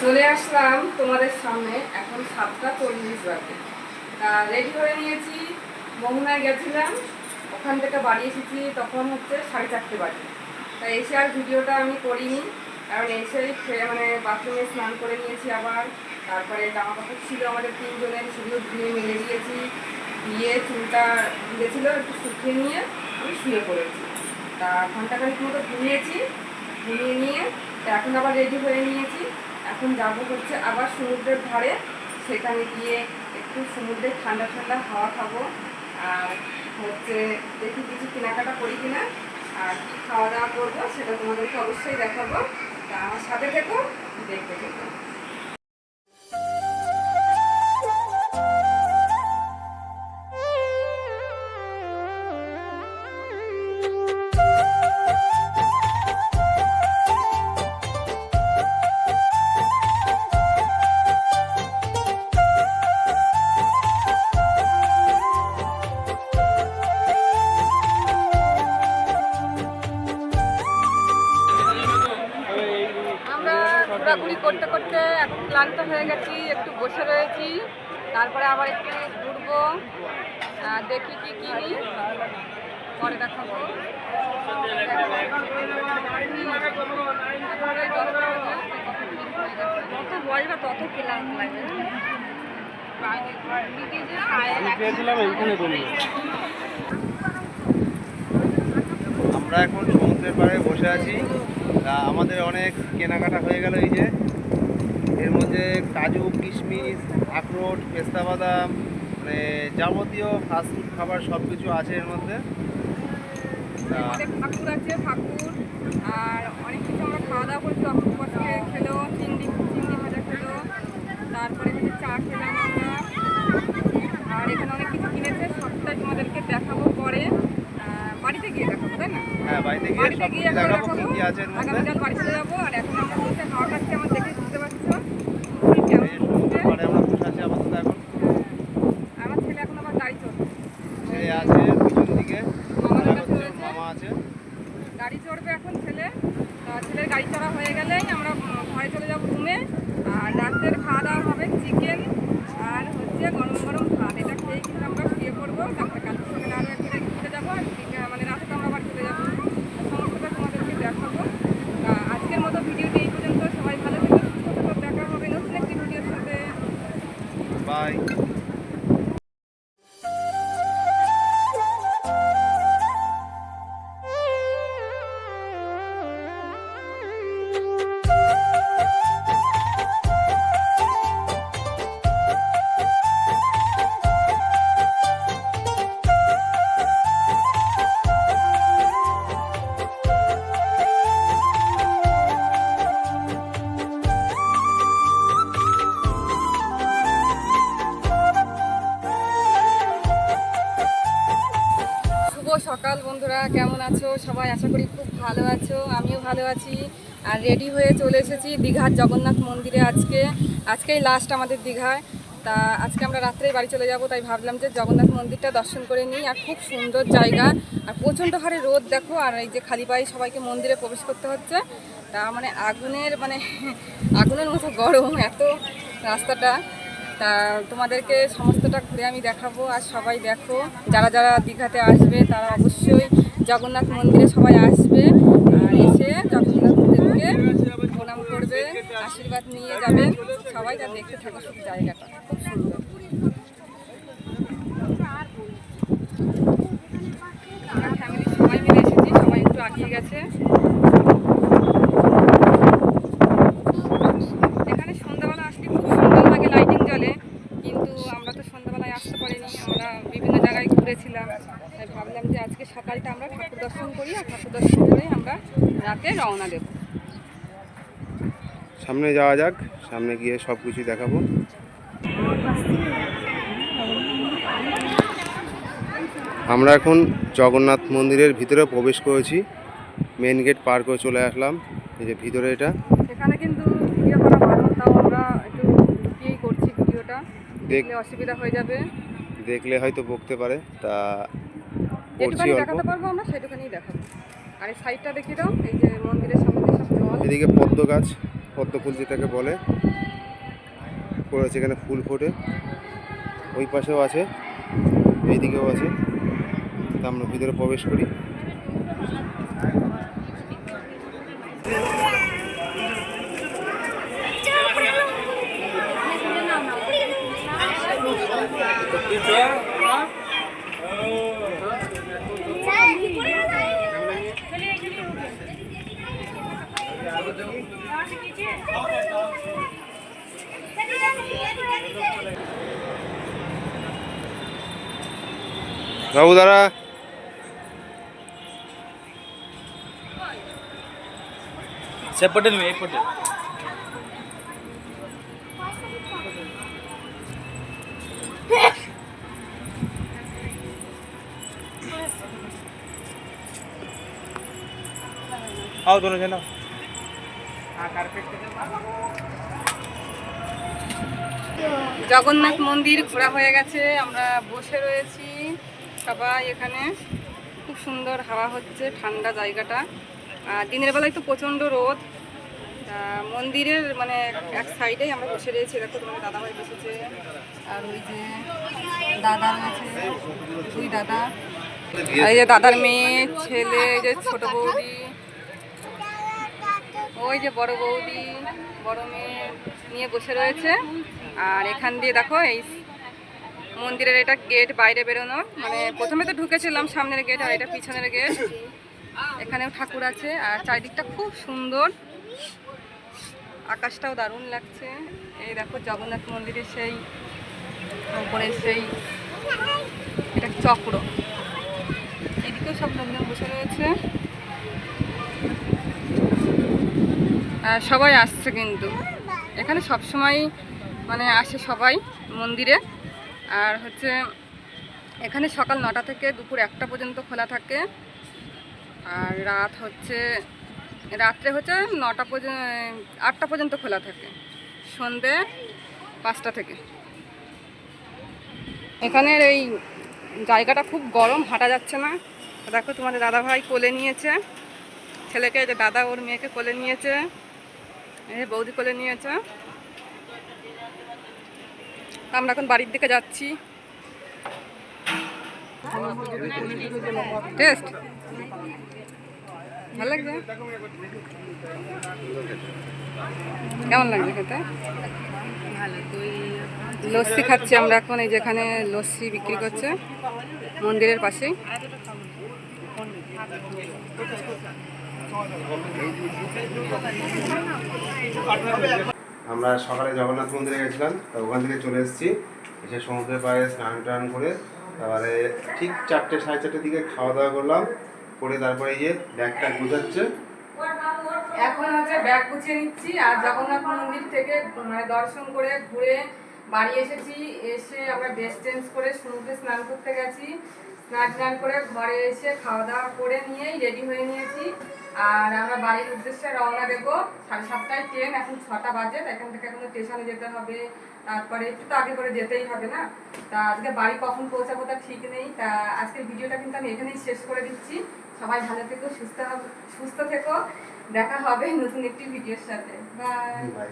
চলে আসলাম তোমাদের সামনে। এখন 7টা 40 বাজে। রেডি হয়ে নিয়েছি, মোহনায় গেছিলাম, ওখান থেকে বাড়ি এসেছি তখন হচ্ছে 4:30 বাজে। তাই এসে আর ভিডিওটা আমি করিনি, কারণ এসেই মানে বাথরুমে স্নান করে নিয়েছি আবার। তারপরে জামা কাপড় ছিল আমাদের 3 জনের, সেগুলো ধুয়ে মেলে দিয়েছি। দিয়ে চুলটা ভিজেছিল, একটু শুকিয়ে নিয়ে আমি শুয়ে পড়েছি। তা ঘন্টাখানিক মতো ঘুমিয়েছি, ঘুমিয়ে নিয়ে এখন আবার রেডি হয়ে নিয়েছি। এখন যাব হচ্ছে আবার সমুদ্রের ধারে, সেখানে গিয়ে একটু সমুদ্রের ঠান্ডা ঠান্ডা হাওয়া খাবো। আর হচ্ছে দেখি কিছু কেনাকাটা করি কিনা, আর কী খাওয়া দাওয়া করবো সেটা তোমাদেরকে অবশ্যই দেখাবো। তা আমার সাথে থেকো, দেখতে থেকো। ঘোরাঘুরি করতে করতে এখন ক্লান্ত হয়ে গেছি, একটু বসে রয়েছি। তারপরে আবার একটু ঘুরবো, দেখি কি কিনি, পরে দেখাবো। যত বলবে তত ক্লান্ত লাগবে। আমরা এখন সমুদ্রের পাড়ে বসে আছি। আমাদের অনেক কেনাকাটা হয়ে গেল। এই যে এর মধ্যে কাজু, কিশমিশ, আখরোট, পেস্তা বাদাম, মানে যাবতীয় ফাস্টফুড খাবার সব কিছু আছে এর মধ্যে। ঠাকুর আছে, ঠাকুর আর অনেক কিছু আমরা খাওয়া দাওয়া করছি। অক্টোপাস খেলো, চিংড়ি ভাজা খেলো, তারপরে হচ্ছে চা খেলাম আমরা। আর এখানে অনেক কিছু কিনেছে, সবটাই তোমাদেরকে দেখাবো পরে, বাড়িতে গিয়ে দেখাবো, তাই না? হ্যাঁ, বাড়িতে গিয়ে দেখাবো কি কি আছে এর মধ্যে। আগামীকাল বাড়ি চলে যাবো। আর এখন আমরা বসে হাওয়া খাচ্ছি, আমার দেখে বুঝতে পারছো। আমরা বসে আছি আপাতত এখন। আমার ছেলে এখন আবার গাড়ি চলছে, ছেলে আছে পিছন দিকে, মামা আছে, গাড়ি চড়বে এখন ছেলে। ছেলের গাড়ি চড়া হয়ে গেলেই আমরা ঘরে চলে যাবো রুমে। আর রাতের খাওয়া দাওয়া হবে চিকেন আর হচ্ছে গরম গরম ভাত। এটা খেয়েই কিন্তু আমরা শুয়ে পড়বো। তারপরে কালকে সকালে আরও একটু ঘুরতে যাবো, আর মানে রাতে তো আমরা আবার চলে যাবো। সমস্তটা তোমাদেরকে দেখাবো। আজকের মতো ভিডিওটি এই পর্যন্ত। সবাই ভালো থেকো, সুস্থ থেকো। দেখা হবে নতুন একটি ভিডিওর সাথে। বাই। সকাল বন্ধুরা, কেমন আছো সবাই? আশা করি খুব ভালো আছো, আমিও ভালো আছি। আর রেডি হয়ে চলে এসেছি দীঘার জগন্নাথ মন্দিরে। আজকেই লাস্ট আমাদের দীঘায়। তা আজকে আমরা রাত্রেই বাড়ি চলে যাব, তাই ভাবলাম যে জগন্নাথ মন্দিরটা দর্শন করে নিই। আর খুব সুন্দর জায়গা, আর প্রচণ্ড হারে রোদ দেখো। আর এই যে খালি পায়ে সবাইকে মন্দিরে প্রবেশ করতে হচ্ছে। তা মানে আগুনের মতো গরম এত রাস্তাটা। তা তোমাদেরকে সমস্তটা ঘুরে আমি দেখাবো। আর সবাই দেখো, যারা যারা দীঘাতে আসবে তারা অবশ্যই জগন্নাথ মন্দিরে সবাই আসবে। আর এসে জগন্নাথ মন্দিরকে প্রণাম করবে, আশীর্বাদ নিয়ে যাবে সবাই। যা দেখতে থাকো সব জায়গাটা খুব সুন্দর। আমরা ফ্যামিলির সবাই মিলে এসেছি, সবাই একটু আগিয়ে গেছে। এখানে সন্ধ্যাবেলা আসলে খুব সুন্দর লাগে, লাইটিং জ্বলে। কিন্তু আমরা তো সন্ধ্যাবেলায় আসতে পারিনি, আমরা বিভিন্ন জায়গায় ঘুরেছিলাম। তাই ভাবলাম যে আজকে সকালটা আমরা ঠাকুর দর্শন করি, আর ঠাকুর দর্শন করেই আমরা রাতে রওনা দেব। সামনে যাওয়া যাক, সামনে গিয়ে সব কিছু দেখাবো। আমরা এখন জগন্নাথ মন্দিরের ভিতরে প্রবেশ করেছি, মেন গেট পার করে চলে আসলাম। এই যে ভিতরে এটা, এখানে কিন্তু ভিডিও করা বারণ, তাও আমরা একটু লুকিয়েই করছি ভিডিওটা, দেখলে অসুবিধা হয়ে যাবে। দেখলে হয়তো বকতে পারে, তা যেটুখানি দেখাতে পারবো আমরা সেটুখানি দেখাবো। আর এই সাইডটা দেখিয়ে দাও, এই যে মন্দিরের সামনে সব জল, এদিকে পদ্ম গাছ, পদ্ম ফুল যেটাকে বলে করেছে, এখানে ফুল ফোটে। ওই পাশেও আছে, এইদিকেও আছে। তা আমরা ভিতরে প্রবেশ করি। বাবু দাঁড়া। सेपटे में एक पटे आओ दोनों जना জগন্নাথ মন্দির ঘোরা হয়ে গেছে, আমরা বসে রয়েছি সবাই এখানে। খুব সুন্দর হাওয়া হচ্ছে, ঠান্ডা জায়গাটা। আর দিনের বেলায় তো প্রচণ্ড রোদ। তা মন্দিরের মানে এক সাইডেই আমরা বসে রয়েছি। দেখো তোমার দাদাভাই বসেছে, আর ওই যে দাদা রয়েছে, দুই দাদা, আর এই যে দাদার মেয়ে, ছেলে, এই যে ছোট বৌদি, ওই যে বড় বৌদি, বড় মেয়ে নিয়ে বসে রয়েছে। আর এখান দিয়ে দেখো এই মন্দিরের এটা গেট, বাইরে বেরোনো। মানে প্রথমে তো ঢুকেছিলাম সামনের গেট, আর এটা পিছনের গেট। এখানেও ঠাকুর আছে, আর চারিদিকটা খুব সুন্দর, আকাশটাও দারুণ লাগছে। এই দেখো জগন্নাথ মন্দিরের সেই উপরে সেই এটা চক্র, এদিকেও সব লোকজন বসে রয়েছে। আর সবাই আসছে কিন্তু এখানে সব সময় মানে আসে সবাই মন্দিরে। আর হচ্ছে এখানে সকাল 9টা থেকে দুপুর 1টা পর্যন্ত খোলা থাকে। আর রাত্রে হচ্ছে 9টা পর্যন্ত, 8টা পর্যন্ত খোলা থাকে, সন্ধে 5টা থেকে। এখানের এই জায়গাটা খুব গরম, হাঁটা যাচ্ছে না। দেখো তোমাদের দাদাভাই কোলে নিয়েছে ছেলেকে, যে দাদা ওর মেয়েকে কোলে নিয়েছে, এই বৌদি কোলে নিয়েছে। আমরা এখন বাড়ির দিকে যাচ্ছি। টেস্ট ভালো লাগছে? কেমন লাগছে খেতে? লস্যি খাচ্ছি আমরা এখন, এই যেখানে লস্যি বিক্রি করছে মন্দিরের পাশেই। আমরা সকালে জগন্নাথ মন্দিরে গেছিলাম, তো ওখান থেকে চলে এসেছি, এসে সমুদ্রের পাড়ে স্নান টান করে তারপরে ঠিক 4টে, 4:30 দিকে খাওয়া দাওয়া করলাম, করে তারপরে এই যে ব্যাগটা গুছাচ্ছে। এখন হচ্ছে ব্যাগ গুছিয়ে নিচ্ছি। আর জগন্নাথ মন্দির থেকে মানে দর্শন করে ঘুরে বাড়ি এসেছি। এসে আমরা ড্রেস চেঞ্জ করে সমুদ্রে স্নান করতে গেছি। স্নান করে ঘরে এসে খাওয়া দাওয়া করে নিয়েই রেডি হয়ে নিয়েছি। আর আমরা বাড়ির উদ্দেশ্যে রওনা দেবো। 7:30টায় ট্রেন, এখন 6টা বাজে। এখান থেকে এখন স্টেশনে যেতে হবে, তারপরে একটু তো আগে করে যেতেই হবে না। তা আজকে বাড়ি কখন পৌঁছাবো তা ঠিক নেই। তা আজকের ভিডিওটা কিন্তু আমি এখানেই শেষ করে দিচ্ছি। সবাই ভালো থেকো, সুস্থ থেকো। দেখা হবে নতুন একটি ভিডিওর সাথে। বাই।